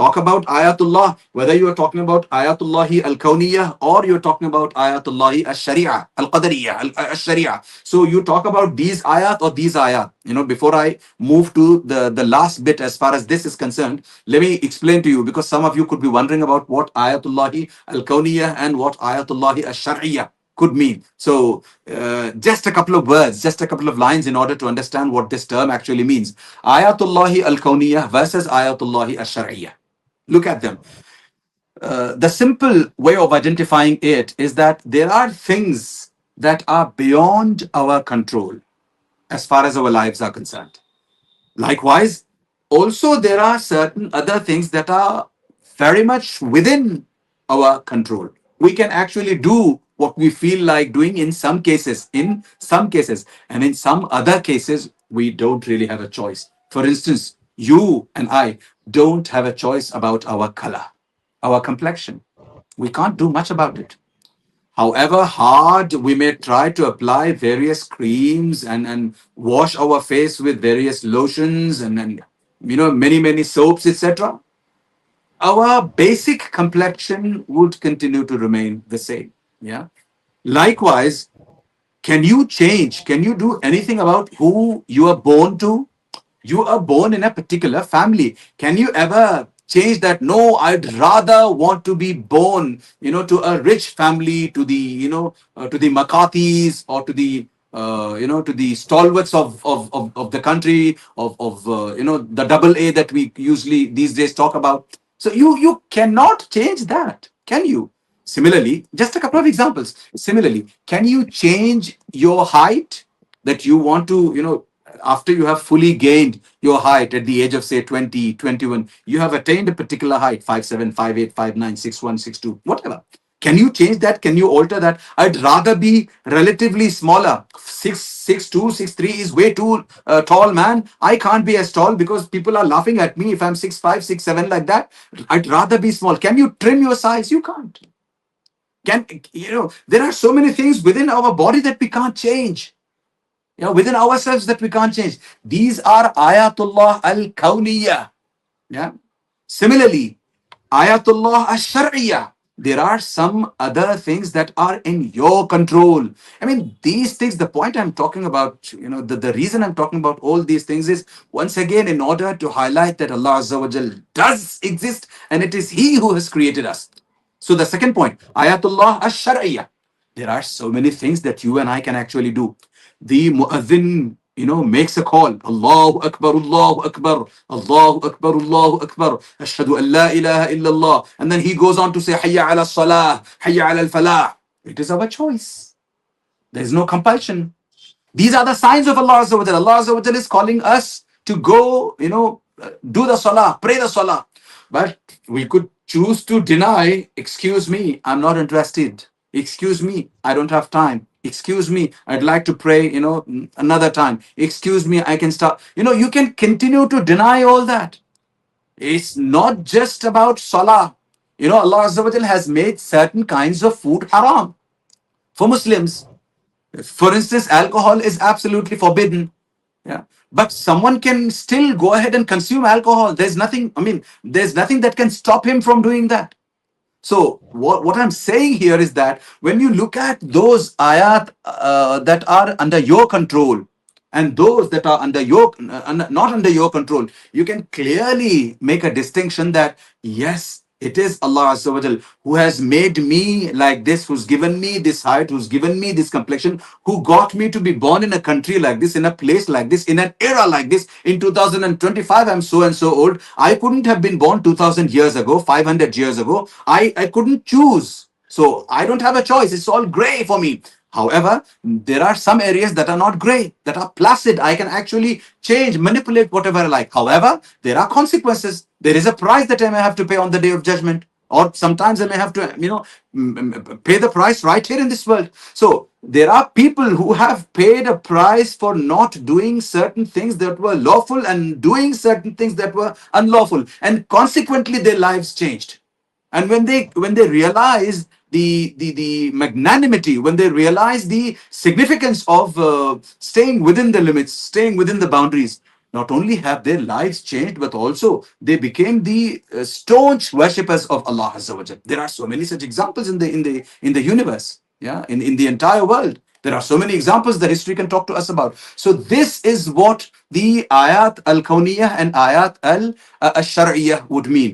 talk about ayatullah, whether you are talking about ayatullahi al-kawniyah or you're talking about ayatullahi al-sharia, al-qadariyah, al-sharia. So you talk about these ayat or these ayat. Before I move to the last bit as far as this is concerned, let me explain to you, because some of you could be wondering about what ayatullahi al-kawniyah and what ayatullahi al-sharia could mean. So, just a couple of words, just a couple of lines in order to understand what this term actually means. Ayatullahi al-kawniyah versus ayatullahi al-shar'iyyah. Look at them. The simple way of identifying it is that there are things that are beyond our control as far as our lives are concerned. Likewise, also there are certain other things that are very much within our control. We can actually do what we feel like doing in some cases, and in some other cases, we don't really have a choice. For instance, you and I don't have a choice about our color, our complexion. We can't do much about it. However hard we may try to apply various creams and wash our face with various lotions and many soaps, etc., our basic complexion would continue to remain the same. Yeah. Likewise, can you change? Can you do anything about who you are born to? You are born in a particular family. Can you ever change that? No, I'd rather want to be born, to a rich family, to the Makatis, or to the stalwarts of the country, the double A that we usually these days talk about. So you cannot change that, can you? Similarly, just a couple of examples. Similarly, can you change your height that you want to, after you have fully gained your height at the age of, say, 20, 21, you have attained a particular height, 5'7", 5'8", 5'9", 6'1", 6'2", whatever. Can you change that? Can you alter that? I'd rather be relatively smaller. 6'2", 6'3" is way too tall, man. I can't be as tall because people are laughing at me if I'm 6'5", 6'7", like that. I'd rather be small. Can you trim your size? You can't. There are so many things within our body that we can't change. Within ourselves that we can't change. These are ayatullah al-kawniyah. Yeah. Similarly, ayatullah al-shar'iyyah. There are some other things that are in your control. I mean, these things, the point I'm talking about, the reason I'm talking about all these things is, once again, in order to highlight that Allah Azza wa Jal does exist and it is He who has created us. So the second point, ayatullah al-shar'iyyah. There are so many things that you and I can actually do. The muazzin, makes a call. Allahu Akbar, Allahu Akbar, Allahu Akbar, Allahu Akbar, Ashhadu an la ilaha illallah. And then he goes on to say, Hayya ala salah, Hayya ala al-falah. It is our choice. There is no compulsion. These are the signs of Allah Azza wa Jalla. Allah Azza wa Jalla is calling us to go, do the salah, pray the salah. But we could choose to deny, excuse me, I'm not interested. Excuse me, I don't have time. Excuse me, I'd like to pray, another time. Excuse me, I can start. You can continue to deny all that. It's not just about salah. Allah Azza wa Jalla has made certain kinds of food haram for Muslims. For instance, alcohol is absolutely forbidden. Yeah. But someone can still go ahead and consume alcohol. There's nothing that can stop him from doing that. So what I'm saying here is that when you look at those ayat that are under your control and those that are not under your control, you can clearly make a distinction that yes, it is Allah Azza wa Jal who has made me like this, who's given me this height, who's given me this complexion, who got me to be born in a country like this, in a place like this, in an era like this. In 2025, I'm so and so old. I couldn't have been born 2000 years ago, 500 years ago. I couldn't choose. So I don't have a choice. It's all gray for me. However, there are some areas that are not gray, that are placid. I can actually change, manipulate whatever I like. However, there are consequences. There is a price that I may have to pay on the day of judgment. Or sometimes I may have to, pay the price right here in this world. So there are people who have paid a price for not doing certain things that were lawful and doing certain things that were unlawful. And consequently, their lives changed. And when they realize the magnanimity, when they realize the significance of staying within the limits, staying within the boundaries, not only have their lives changed, but also they became the staunch worshippers of Allah Azza wa Jal. There are so many such examples in the universe, yeah, in the entire world. There are so many examples the history can talk to us about. So this is what the ayat al-kawniyah and ayat al-shar'iyah would mean.